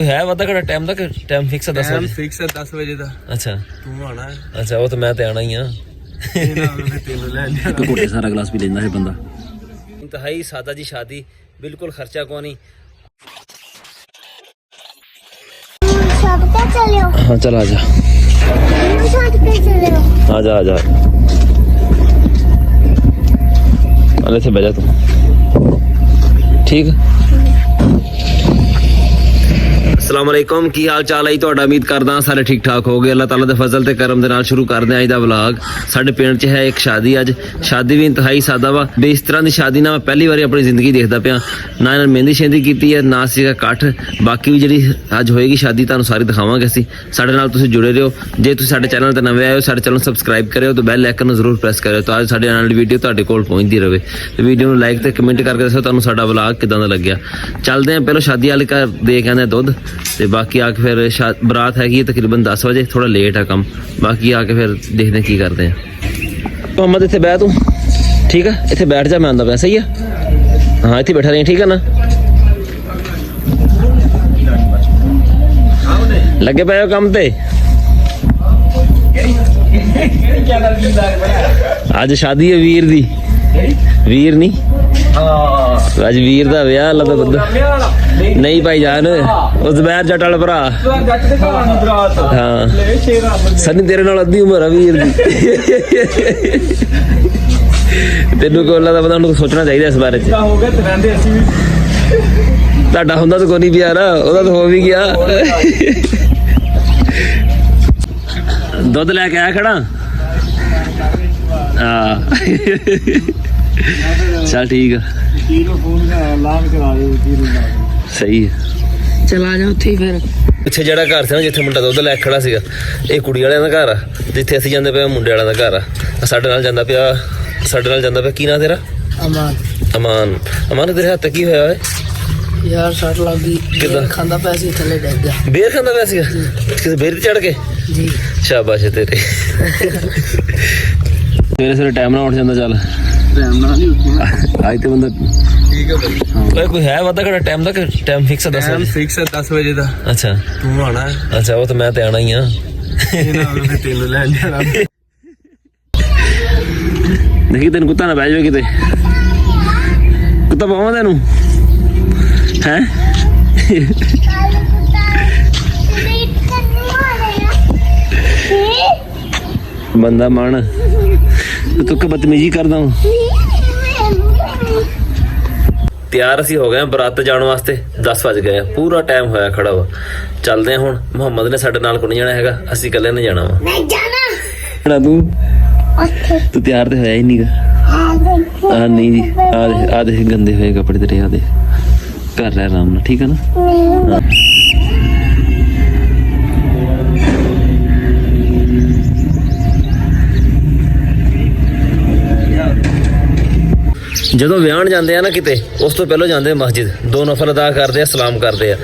है वादा कड़ा टाइम तक टाइम फिक्स है 10 बजे फिक्स है 10 बजे का। अच्छा तू आना है। अच्छा वो तो मैं तो आना ही हां तो कोटे सारा गिलास भी लेंदा है बंदा। इंतहाई सादा जी शादी बिल्कुल खर्चा को नहीं। हाँ चल आजा आजा आजा अरे से बजा तू ठीक। अस्सलाम वालेकुम की हाल चाल है ਤੁਹਾਡਾ ਉਮੀਦ ਕਰਦਾ ਸਾਰੇ ਠੀਕ ਠਾਕ ਹੋਗੇ। ਅੱਲਾਹ ਤਾਲਾ ਦੇ ਫਜ਼ਲ ਤੇ ਕਰਮ ਦੇ ਨਾਲ ਸ਼ੁਰੂ ਕਰਦੇ ਆਂ ਅੱਜ ਦਾ ਵਲੌਗ। ਸਾਡੇ ਪਿੰਡ 'ਚ ਹੈ ਇੱਕ ਸ਼ਾਦੀ ਅੱਜ। ਸ਼ਾਦੀ ਵੀ ਇੰਤਹਾਈ ਸਾਦਾ ਵਾ ਬੇ ਇਸ ਤਰ੍ਹਾਂ ਦੀ ਸ਼ਾਦੀ ਨਾ ਮੈਂ ਪਹਿਲੀ ਵਾਰੀ ਆਪਣੀ ਜ਼ਿੰਦਗੀ ਦੇਖਦਾ ਪਿਆ। ਨਾ ਇਹਨਾਂ ਮਹਿੰਦੀ ਸ਼ਹਿੰਦੀ ਕੀਤੀ ਹੈ ਨਾ ਸੀਗਾ ਇਕੱਠ। ਬਾਕੀ ਵੀ ਜਿਹੜੀ ਅੱਜ ਹੋਏਗੀ ਸ਼ਾਦੀ ਤੁਹਾਨੂੰ ਸਾਰੀ ਦਿਖਾਵਾਂਗੇ ਅਸੀਂ। ਸਾਡੇ ਨਾਲ ਤੁਸੀਂ ਜੁੜੇ ਰਹੋ। ਜੇ ਤੁਸੀਂ ਸਾਡੇ ਚੈਨਲ ਤੇ ਨਵੇਂ ਆਏ ਹੋ ਸਾਡੇ ਚੈਨਲ ਨੂੰ ਸਬਸਕ੍ਰਾਈਬ ਕਰਿਓ ਤੇ ਬੈਲ ਆਈਕਨ ਨੂੰ ਜ਼ਰੂਰ ਪ੍ਰੈਸ ਕਰਿਓ ਤਾਂ ਅੱਜ ਸਾਡੇ ਨਾਲ ਦੀ ਵੀਡੀਓ ਤੁਹਾਡੇ ਕੋਲ ਪਹੁੰਚਦੀ ਰਹੇ। ਤੇ ਵੀਡੀਓ ਨੂੰ ਲਾਈਕ ਤੇ ਕਮੈਂਟ ਕਰਕੇ ਦੱਸੋ ਤੁਹਾਨੂੰ ਸਾਡਾ ਵਲੌਗ ਕਿਦਾਂ ਦਾ ਲੱਗਿਆ। ਚੱਲਦੇ ਆਂ ਪਹਿਲਾਂ ਸ਼ਾਦੀ ਵਾਲੇ ਘਰ ਦੇ ਕੇ ਆਉਂਦੇ ਦੁੱਧ ਤੇ ਬਾਕੀ ਆ ਕੇ ਫਿਰ ਬਰਾਤ ਹੈਗੀ ਤਕਰੀਬਨ 10 ਵਜੇ ਥੋੜਾ ਲੇਟ ਹੈ ਕੰਮ। ਬਾਕੀ ਆ ਕੇ ਫਿਰ ਦੇਖਦੇ ਹਾਂ ਕੀ ਕਰਦੇ ਆ। ਮੁਹੰਮਦ ਇੱਥੇ ਬਹਿ ਤੂੰ ਠੀਕ ਆ ਇੱਥੇ ਬੈਠ ਜਾ ਮੈਂ ਆਉਂਦਾ ਪਿਆ ਸਹੀ ਆ। ਹਾਂ ਇੱਥੇ ਬੈਠਾ ਰਹੀ ਠੀਕ ਆ ਨਾ। ਲੱਗੇ ਪਏ ਹੋ ਕੰਮ ਤੇ। ਅੱਜ ਸ਼ਾਦੀ ਹੈ ਵੀਰ ਦੀ। ਵੀਰ ਨਹੀਂ ਅੱਜ ਵੀਰ ਦਾ ਵਿਆਹ ਅੱਲਾ ਦਾ ਬੰਦਾ ਨਹੀਂ ਭਾਈ ਜਾਨ ਉਹ ਜ਼ਬੈਰ ਜੱਟ ਵਾਲਾ ਭਰਾ। ਹਾਂ ਸਨੀ ਤੇਰੇ ਨਾਲ ਅੱਧੀ ਉਮਰ ਆ ਵੀਰ ਦੀ। ਤੈਨੂੰ ਕੋਈ ਅੱਲਾ ਦਾ ਬੰਦਾ ਨੂੰ ਸੋਚਣਾ ਚਾਹੀਦਾ ਇਸ ਬਾਰੇ 'ਚ। ਤੁਹਾਡਾ ਹੁੰਦਾ ਤਾਂ ਕੋਈ ਨਹੀਂ ਪਿਆਰ ਉਹਦਾ ਤਾਂ ਹੋ ਵੀ ਗਿਆ। ਦੁੱਧ ਲੈ ਕੇ ਆਇਆ ਖੜਾ। ਹਾਂ ਚੱਲ ਠੀਕ ਆ ਸਹੀ ਹੈ ਚਲ ਆ ਜਾ ਉੱਥੇ ਫਿਰ। ਪਿੱਛੇ ਜਿਹੜਾ ਘਰ ਸੀ ਨਾ ਜਿੱਥੇ ਮੁੰਡਾ ਦੁੱਧ ਲੈ ਖੜਾ ਸੀਗਾ ਇਹ ਕੁੜੀ ਵਾਲਿਆਂ ਦਾ ਘਰ ਆ। ਜਿੱਥੇ ਅਸੀਂ ਜਾਂਦੇ ਪਏ ਮੁੰਡੇ ਵਾਲਿਆਂ ਦਾ ਘਰ ਆ। ਸਾਡੇ ਨਾਲ ਜਾਂਦਾ ਪਿਆ ਕੀ ਨਾਂ ਤੇਰਾ? ਅਮਾਨ। ਅਮਾਨ ਅਮਾਨ ਤੇਰੇ ਹੱਥ ਕੀ ਹੋਇਆ ਓਏ? ਯਾਰ ਸੱਟ ਲੱਗ ਗਈ। ਕਿੱਦਾਂ? ਖਾਂਦਾ ਪਿਆ ਸੀ ਥੱਲੇ ਡਿੱਗ ਗਿਆ। ਬੇਰ ਖਾਂਦਾ ਪਿਆ ਸੀਗਾ ਕਿਸੇ ਬੇਰ ਤੇ ਚੜ ਕੇ? ਜੀ ਸ਼ਾਬਾਸ਼ ਤੇਰੇ। ਸਵੇਰੇ ਸਵੇਰੇ ਟਾਈਮ ਨਾਲ ਉੱਠ ਜਾਂਦਾ। ਚੱਲ ਟਾਈਮ ਨਾਲ ਹੀ ਉੱਠਣਾ ਅੱਜ ਤੇ ਬੰਦਾ ਠੀਕ ਹੈ ਭਾਈ। ਕੋਈ ਹੈ ਵਾਦਾ ਕੜਾ ਟਾਈਮ ਤੱਕ ਟਾਈਮ ਫਿਕਸ ਹੈ 10 ਵਜੇ ਫਿਕਸ ਹੈ 10 ਵਜੇ ਦਾ। ਅੱਛਾ ਤੂੰ ਆਣਾ ਹੈ। ਅੱਛਾ ਉਹ ਤਾਂ ਮੈਂ ਤੇ ਆਣਾ ਹੀ ਆ। ਤੈਨੂੰ ਲੈਣ ਜਾਣਾ। ਦੇਖੀ ਤੈਨੂੰ ਕੁੱਤਾ ਨਾ ਬਹਿ ਜਾਵੇ ਕਿਤੇ। ਕੁੱਤਾ ਪਾਵਾਂ ਤੈਨੂੰ ਹੈ? ਬੰਦਾ ਮਨ ਤੂੰ ਕਿ ਬਦਤਮੀਜੀ ਕਰਦਾ ਵਾ। ਤਿਆਰ ਅਸੀਂ ਹੋ ਗਏ ਬਰਾਤ ਜਾਣ ਵਾਸਤੇ 10 ਵਜ ਗਏ ਪੂਰਾ ਟਾਈਮ ਹੋਇਆ ਖੜਾ ਵਾ। ਚੱਲਦੇ ਆ ਹੁਣ। ਮੁਹੰਮਦ ਨੇ ਸਾਡੇ ਨਾਲ ਕੋਈ ਨਹੀਂ ਜਾਣਾ ਹੈਗਾ ਅਸੀਂ ਇਕੱਲੇ ਨੇ ਜਾਣਾ ਵਾ। ਤੂੰ ਤਿਆਰ ਤੇ ਹੋਇਆ ਹੀ ਨਹੀਂਗਾ। ਆ ਨਹੀਂ ਜੀ ਆ ਦੇ ਗੰਦੇ ਹੋਏ ਕੱਪੜੇ ਤੇਰੇ। ਆ ਦੇ ਘਰ ਰਹਿ ਆਰਾਮ ਨਾਲ ਠੀਕ ਆ ਨਾ। ਜਦੋਂ ਵਿਆਹਣ ਜਾਂਦੇ ਆ ਨਾ ਕਿਤੇ ਉਸ ਤੋਂ ਪਹਿਲਾਂ ਜਾਂਦੇ ਆ ਮਸਜਿਦ 2 ਨਫਲ ਅਦਾ ਕਰਦੇ ਆ ਸਲਾਮ ਕਰਦੇ ਆ।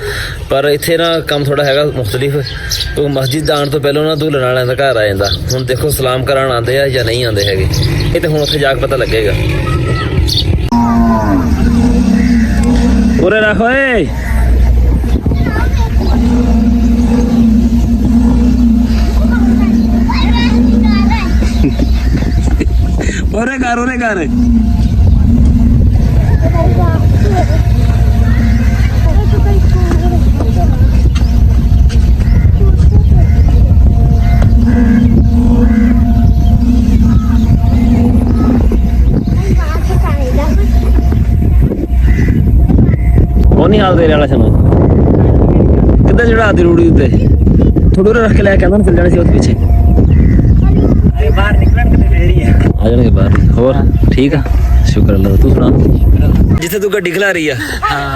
ਪਰ ਇੱਥੇ ਨਾ ਕੰਮ ਥੋੜਾ ਹੈਗਾ ਮੁਖਤਲਿਫ। ਉਹ ਮਸਜਿਦ ਆਉਣ ਤੋਂ ਪਹਿਲਾਂ ਨਾ ਦੁਲਹਨ ਵਾਲਿਆਂ ਦਾ ਘਰ ਆ ਜਾਂਦਾ। ਹੁਣ ਦੇਖੋ ਸਲਾਮ ਕਰਾਉਣ ਆਉਂਦੇ ਆ ਜਾਂ ਨਹੀਂ ਆਉਂਦੇ ਹੈਗੇ ਇਹ ਤੇ ਹੁਣ ਉੱਥੇ ਜਾ ਕੇ ਪਤਾ ਲੱਗੇਗਾ। ਉਰੇ ਰੱਖ ਓਏ। ਉਰੇ ਕਰ ਉਹ ਨਹੀਂ ਹਾਲ ਤੇਰੇ ਵਾਲਾ ਸੁਣੋ ਕਿੱਦਾਂ ਚੜਾ ਦੀ ਰੂੜੀ ਉੱਤੇ ਥੋੜਾ ਰੱਖ ਕੇ ਲੈ ਕੇ ਆਉਂਦਾ ਫਿਰ ਜਾਣੇ ਸੀ ਉਹਦੇ ਪਿੱਛੇ। ਬਾਹਰ ਨਿਕਲਣ ਕਿਤੇ ਦੇਰੀ ਆ ਜਾਣਗੇ ਬਾਹਰ। ਹੋਰ ਠੀਕ ਆ ਸ਼ੁਕਰ ਅੱਲਾ ਤੂੰ ਸੁਣਾ। ਜਿੱਥੇ ਤੂੰ ਗੱਡੀ ਖਿਲਾ ਰਹੀ ਆ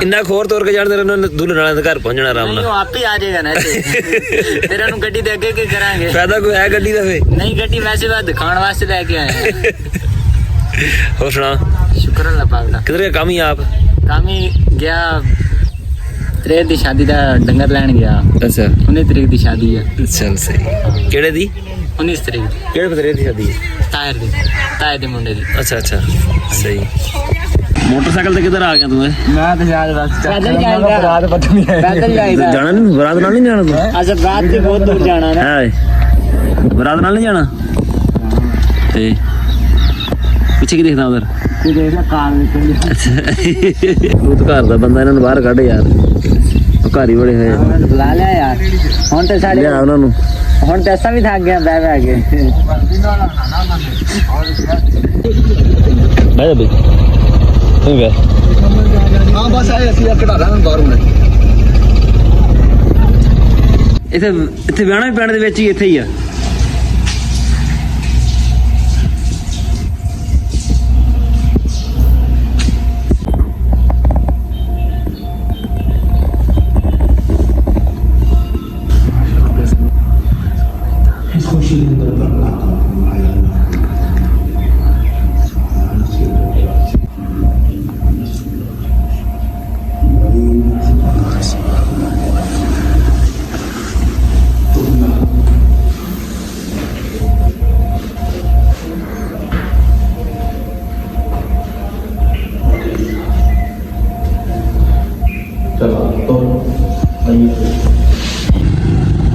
ਇੰਨਾ ਖੋਰ ਤੋਰ ਕੇ ਜਾਣਦੇ ਰਹਿੰਦੇ ਦੁਲਹਨ ਵਾਲਿਆਂ ਦੇ ਘਰ ਪਹੁੰਚਣਾ ਆਰਾਮ ਨਾਲ। ਆਪੇ ਆ ਜਾਏਗਾ ਨਾ ਤੇਰਾ ਨੂੰ ਗੱਡੀ ਦੇ ਅੱਗੇ ਕੀ ਕਰਾਂਗੇ। ਫਾਇਦਾ ਕੋਈ ਹੈ ਗੱਡੀ ਦਾ ਫੇ ਨਹੀਂ ਗੱਡੀ ਵੈਸੇ ਬਾਅਦ ਦਿਖਾਉਣ ਵਾਸਤੇ ਲੈ ਕੇ ਆਏ। ਹੋਰ ਸੁਣਾ। ਸ਼ੁਕਰ ਅੱਲਾ ਪਾਕ ਦਾ। ਕਿਧਰ ਕੰਮ ਹੀ ਆਪ ਕੰਮ ਹੀ ਗਿਆ। 3 ਦੀ ਸ਼ਾਦੀ ਦਾ ਡੰਗਰ ਲੈਣ ਗਿਆ। ਅੱਛਾ 19 ਤਰੀਕ ਦੀ ਸ਼ਾਦੀ ਆ। ਚੱਲ ਸਹੀ। ਕਿਹੜੇ ਦੀ? 19 ਤਰੀਕ ਦੀ। ਕਿਹੜੇ ਬਤਰੇ ਦੀ ਸ਼ਾਦੀ ਹੈ? ਤਾਏ ਦੇ ਮੁੰਡੇ ਦੀ। ਅੱਛਾ ਸਹੀ। ਮੋਟਰਸਾਈਕਲ ਤੇ ਕਿੱਧਰ ਆ ਗਿਆ ਤੂੰ ਮੈਂ ਤੇ ਯਾਰ ਬਸ ਪੈਦਲ ਜਾਈਦਾ। ਰਾਤ ਪਟਣੀ ਹੈ ਪੈਦਲ ਜਾਈਦਾ। ਜਾਣਾ ਨਹੀਂ ਬਰਾਤ ਨਾਲ ਨਹੀਂ ਜਾਣਾ ਤੂੰ ਅੱਛਾ ਰਾਤ ਤੇ ਬਹੁਤ ਦੂਰ ਜਾਣਾ ਨਾ। ਹੈ ਬਰਾਤ ਨਾਲ ਨਹੀਂ ਜਾਣਾ ਤੇ ਪਿੱਛੇ ਕੀ ਦੇਖਦਾ ਉਧਰ ਤੇ ਦੇਖਦਾ ਕਾਰ ਨਿਕਲ ਤੂੰ ਤਾਂ ਘਰ ਦਾ ਬੰਦਾ ਇਹਨਾਂ ਨੂੰ ਬਾਹਰ ਕੱਢ ਯਾਰ ਉਹ ਘਰ ਹੀ ਬੜੇ ਹੋਏ ਆ। ਬੁਲਾ ਲਿਆ ਯਾਰ ਹੁਣ ਤੇ ਸਾਡੇ ਲਿਆ ਉਹਨਾਂ ਨੂੰ ਹੁਣ ਤੇ ਅਸਾਂ ਵੀ ਥੱਕ ਗਿਆ ਬਹਿ ਬਹਿ ਕੇ ਬਹਿ ਜਾ ਬਈ ਤੂੰ ਬਹਿ ਹਾਂ ਬਸ ਆਏ ਅਸੀਂ ਕਢਾ ਲਾਂਗੇ ਬਾਹਰੋਂ ਇੱਥੇ ਵਿਆਹਣਾ ਵੀ ਪਿੰਡ ਦੇ ਵਿੱਚ ਹੀ ਇੱਥੇ ਹੀ ਆ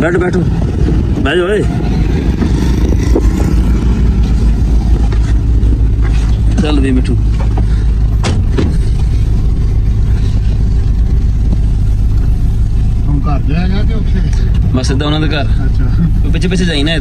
बैठो बैठो बैठ जाओ चल भी मिठू हम घर जाएगा कि ਉੱਥੇ मैं सीधा उन्होंने घर ਅੱਛਾ पीछे पीछे जाई ना ये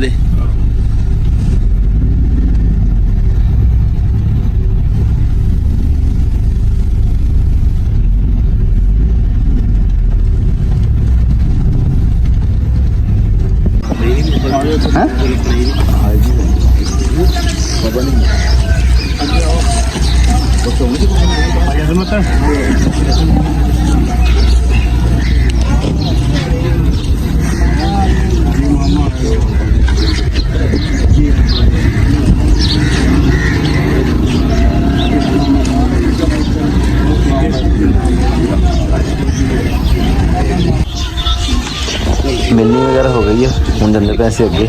मिलनी वगैरह हो गई है हम जंदे पैसे अगे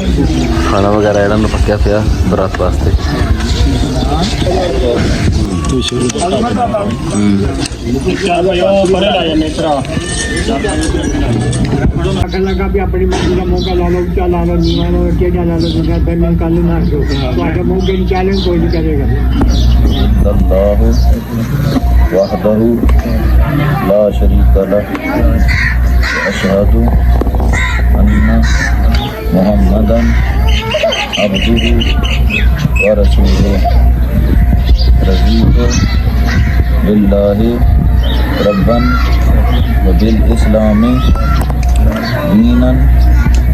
खाना वगैरह ਜਿਹੜਾ ਨੂੰ ਪੱਕਿਆ ਪਿਆ ਬਰਾਤ ਵਾਸਤੇ लगा भी अपनी मर्जी का मौका ला लो क्या ला लो नीवा लो क्या ला लो फिर मैं कल ना दो तो मौके निकाले कोई नहीं करेगा अल्लाह वहदहु ला शरीक लह अशहदु अन्ना मुहम्मदन अब्दुहु व रसूलुहु रज़ीतु बिल्लाहि रब्बन व बिल इस्लामी दीनन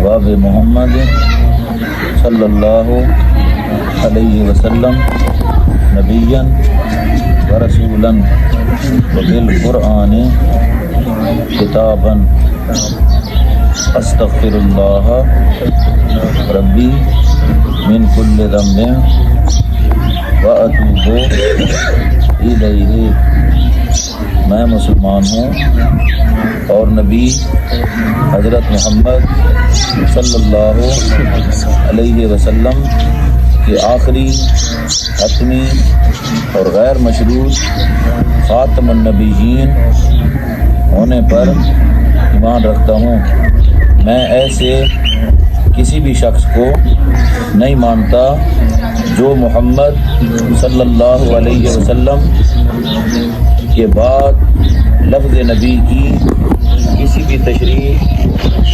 व बि मुहम्मद सल्लल्लाहु अलैहि वसल्लम नबिय्यन व रसूलन व बिल कुरआन किताबन अस्तगफिरुल्लाह रब्बी मिन कुल्लि ज़ंबिन व अतूबु इलैहि। मैं मुसलमान हूँ और नबी हज़रत मोहम्मद सल्लल्लाहु अलैहि वसल्लम के आखिरी हतमी और गैर मशरूत ख़ातमुन नबिय्यीन होने पर ईमान रखता हूँ। मैं ऐसे किसी भी शख्स को नहीं मानता जो मोहम्मद सल्लल्लाहु अलैहि वसल्लम के बाद लफ्ज़ नबी की किसी भी तशरीह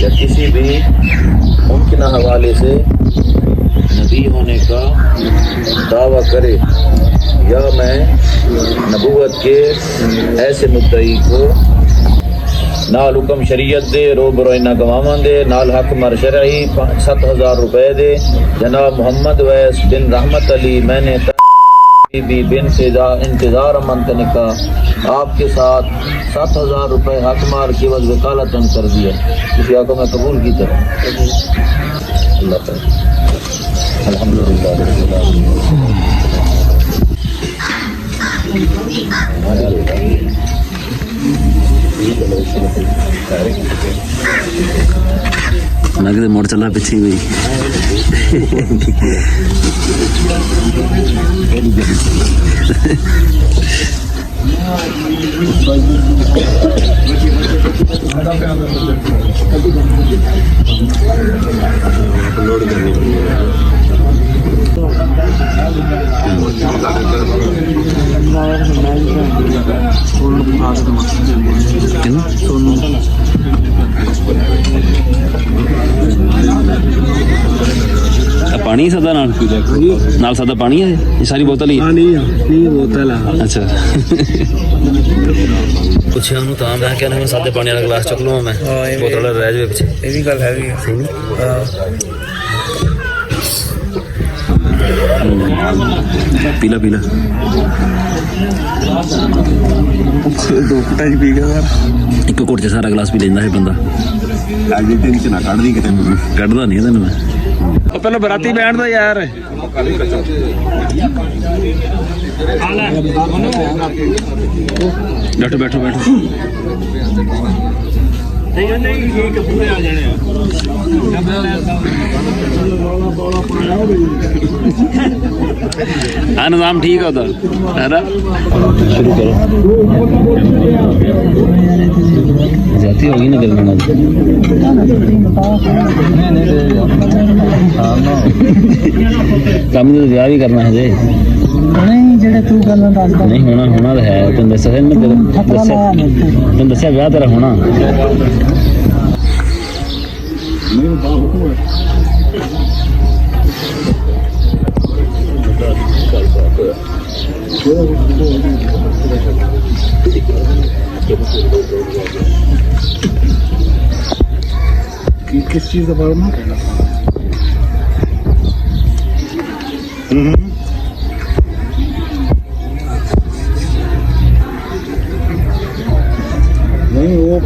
या किसी भी मुमकिन हवाले से नबी होने का दावा करे या मैं नबूवत के ऐसे मुद्दई को नाल हुक्म शरीयत दे रोबरो इन्ना गवावन दे नाल हक मर शरई 7000 रुपए दे जनाब मोहम्मद वैस बिन रहमत अली मैंने भी बिन इंतजार मंतन का आपके साथ 7000 रुपए हक मार के वज वकालतन कर दिया। किसी को मैं कबूल की तरह अल्लाह ताला अल्हम्दुलिल्लाह रब्बिल आलमीन। मैं किधर मोड़ चला पीछे ही ਪਾਣੀ ਸਦਾ ਨਾਲ ਸਦਾ ਪਾਣੀ ਹੈ ਇਹ ਸਾਰੀ ਬੋਤਲ ਹੀ ਨਹੀਂ ਬੋਤਲ ਆ ਅੱਛਾ ਪੁੱਛਿਆ ਉਹਨੂੰ ਤਾਂ ਮੈਂ ਕਹਿੰਦਾ ਮੈਂ ਸਾਦੇ ਪਾਣੀ ਵਾਲਾ ਗਲਾਸ ਚੁੱਕ ਲਵਾਂ ਮੈਂ ਬੋਤਲ ਰਹਿ ਜਾਵੇ ਪਿੱਛੇ ਇਹ ਵੀ ਗੱਲ ਹੈਗੀ ਪੀਲਾ ਪੀਲਾ ਦੋ ਕੁੱਟਾਂ ਪੀ ਗਿਆ ਇੱਕ ਘੁੱਟ ਚ ਸਾਰਾ ਗਲਾਸ ਪੀ ਲੈਂਦਾ ਹੈ ਬੰਦਾ ਅੱਜ ਦਿਨ ਚ ਨਾ ਕੱਢਦੀ ਕਿਤੇ ਕੱਢਦਾ ਨਹੀਂ ਤੈਨੂੰ ਮੈਂ ਉਹ ਪਹਿਲਾਂ ਬਰਾਤੀ ਬੈਠ ਦਾ ਯਾਰ ਬੈਠੋ ਬੈਠੋ ਬੈਠੋ ਨਹੀਂ ਠੀਕ ਪੂਰੇ ਆ ਜਾਣੇ ਆ ਨਿਜ਼ਾਮ ਠੀਕ ਆ ਉਹਦਾ ਹੈ ਨਾ ਸ਼ੁਰੂ ਕਰੋ ਜਾਤੀ ਹੋ ਗਈ ਨਾ ਗੱਲ ਨਾਲ ਕੰਮ ਤਾਂ ਵਿਆਹ ਵੀ ਕਰਨਾ ਹਜੇ ਨਹੀਂ ਜਿਹੜੇ ਤੂੰ ਗੱਲਾਂ ਦੱਸਦਾ ਨਹੀਂ ਹੋਣਾ ਤਾਂ ਹੈ ਤੈਨੂੰ ਦੱਸਿਆ ਸੀ ਨਾ ਤੈਨੂੰ ਦੱਸਿਆ ਵਿਆਹ ਤੇਰਾ ਹੋਣਾ किस चीज का प्रॉब्लम है नहीं वो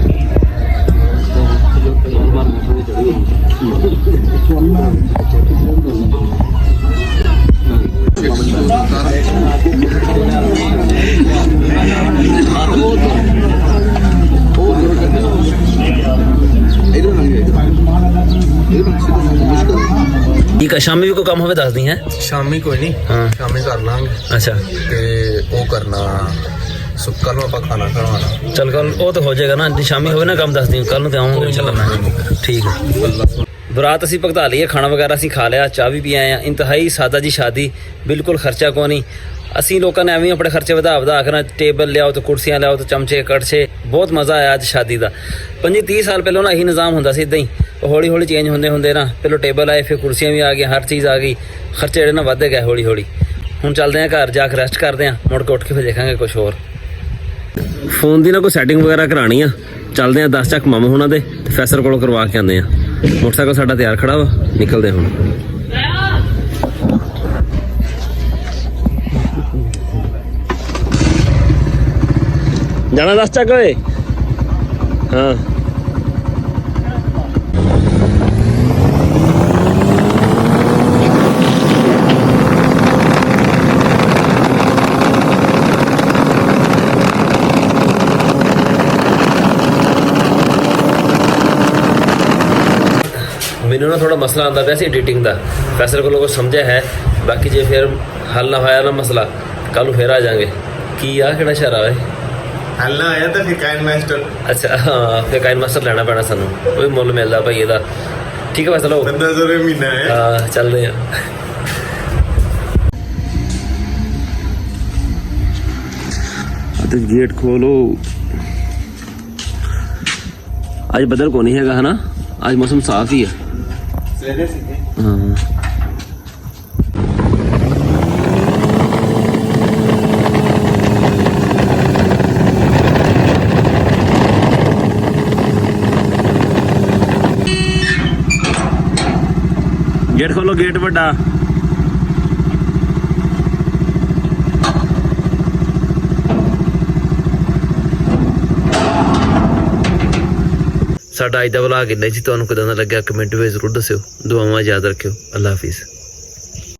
ਠੀਕ ਆ ਸ਼ਾਮੀ ਵੀ ਕੋਈ ਕੰਮ ਹੋਵੇ ਦੱਸਦੀ ਹੈ ਸ਼ਾਮੀ ਕੋਈ ਨਹੀਂ ਹਾਂ ਸ਼ਾਮੀ ਕਰ ਲਾਂਗੇ ਅੱਛਾ ਤੇ ਉਹ ਕਰਨਾ ਸੁੱਕਾ ਨੂੰ ਆਪਾਂ ਖਾਣਾ ਖਵਾਉਣਾ ਚੱਲ ਕੱਲ ਉਹ ਤਾਂ ਹੋ ਜਾਏਗਾ ਨਾ ਜੇ ਸ਼ਾਮੀ ਹੋਵੇ ਨਾ ਕੰਮ ਦੱਸਦੀ ਕੱਲ ਨੂੰ ਤੇ ਆਵਾਂਗੇ ਚੱਲਣਾ ਠੀਕ ਹੈ ਬਰਾਤ ਅਸੀਂ ਭਗਤਾ ਲਈਏ ਖਾਣਾ ਵਗੈਰਾ ਅਸੀਂ ਖਾ ਲਿਆ ਚਾਹ ਵੀ ਪੀ ਆਏ ਆ ਇੰਤਹਾਈ ਸਾਦਾ ਜੀ ਸ਼ਾਦੀ ਬਿਲਕੁਲ ਖਰਚਾ ਕੋ ਨਹੀਂ ਅਸੀਂ ਲੋਕਾਂ ਨੇ ਐਵੇਂ ਆਪਣੇ ਖਰਚੇ ਵਧਾ ਕੇ ਟੇਬਲ ਲਿਆਓ ਤੇ ਕੁਰਸੀਆਂ ਲਿਆਓ ਤੇ ਚਮਚੇ ਕੜਛੇ ਬਹੁਤ ਮਜ਼ਾ ਆਇਆ ਅੱਜ ਸ਼ਾਦੀ ਦਾ 25-30 ਸਾਲ ਪਹਿਲਾਂ ਨਾ ਇਹੀ ਨਿਜ਼ਾਮ ਹੁੰਦਾ ਸੀ ਇਦਾਂ ਹੀ ਹੌਲੀ ਹੌਲੀ ਚੇਂਜ ਹੁੰਦੇ ਨਾ ਪਹਿਲਾਂ ਟੇਬਲ ਆਏ ਫਿਰ ਕੁਰਸੀਆਂ ਵੀ ਆ ਗਈਆਂ ਹਰ ਚੀਜ਼ ਆ ਗਈ ਖਰਚੇ ਜਿਹੜੇ ਨਾ ਵੱਧਦੇ ਗਏ ਹੌਲੀ ਹੌਲੀ ਹੁਣ ਚੱਲਦੇ ਆ ਘਰ ਜਾ ਕੇ ਰੈਸਟ ਕਰਦੇ ਆ ਮੁੜ ਕੇ ਉੱਠ ਕੇ ਫਿਰ ਦੇਖਾਂਗੇ ਕੁਝ ਹੋਰ ਫੋਨ ਦੀ ਨਾ ਕੋਈ ਸੈਟਿੰਗ ਵਗੈਰਾ ਕਰਾਣੀ ਆ ਚੱਲਦੇ ਆ 10 ਚੱਕ ਮਾਮਾ ਹੁਣਾਂ ਦੇ ਤੇ ਫੈਸਰ ਕੋਲੋਂ ਕਰਵਾ ਕੇ ਆਉਂਦੇ ਆ ਮੋਟਰਸਾਈਕਲ ਸਾਡਾ ਤਿਆਰ ਖੜਾ ਵਾ ਨਿਕਲਦੇ ਹੁਣ ਜਾਣਾ 10 ਚੱਕ ਓਏ ਹਾਂ ਮੈਨੂੰ ਨਾ ਥੋੜਾ ਮਸਲਾ ਆਉਂਦਾ ਪਿਆ ਸੀ ਐਡੀਟਿੰਗ ਦਾ ਫੈਸਲ ਕੋਲੋਂ ਕੁਝ ਸਮਝਿਆ ਹੈ ਬਾਕੀ ਜੇ ਫਿਰ ਹੱਲ ਨਾ ਹੋਇਆ ਨਾ ਮਸਲਾ ਕੱਲ ਨੂੰ ਫਿਰ ਆ ਜਾਾਂਗੇ ਕੀ ਆ ਕਿਹੜਾ ਸ਼ਹਿਰ ਆਵੇ ਹੱਲ ਨਾ ਆਇਆ ਤਾਂ ਫਿਰ ਕਾਇਨ ਮਾਸਟਰ ਅੱਛਾ ਹਾਂ ਫਿਰ ਕਾਇਨ ਮਾਸਟਰ ਲੈਣਾ ਪੈਣਾ ਸਾਨੂੰ ਉਹ ਵੀ ਮੁੱਲ ਮਿਲਦਾ ਭਾਈ ਇਹਦਾ ਠੀਕ ਹੈ ਫੈਸਲ ਹੋ 1500 ਮਹੀਨਾ ਹੈ ਹਾਂ ਚੱਲਦੇ ਆ ਤੇ ਗੇਟ ਖੋਲੋ ਅੱਜ ਬੱਦਲ ਕੋ ਨਹੀਂ ਹੈਗਾ ਹਨਾ आज मौसम साफ ही है हाँ गेट खोलो गेट बड़ा ਸਾਡਾ ਅੱਜ ਦਾ ਵਲੌਗ ਇੰਨਾ ਜੀ ਤੁਹਾਨੂੰ ਕਿਦਾਂ ਦਾ ਲੱਗਿਆ ਕਮੈਂਟ ਵਿੱਚ ਜ਼ਰੂਰ ਦੱਸਿਓ ਦੁਆਵਾਂ ਯਾਦ ਰੱਖਿਓ ਅੱਲਾ ਹਾਫਿਜ਼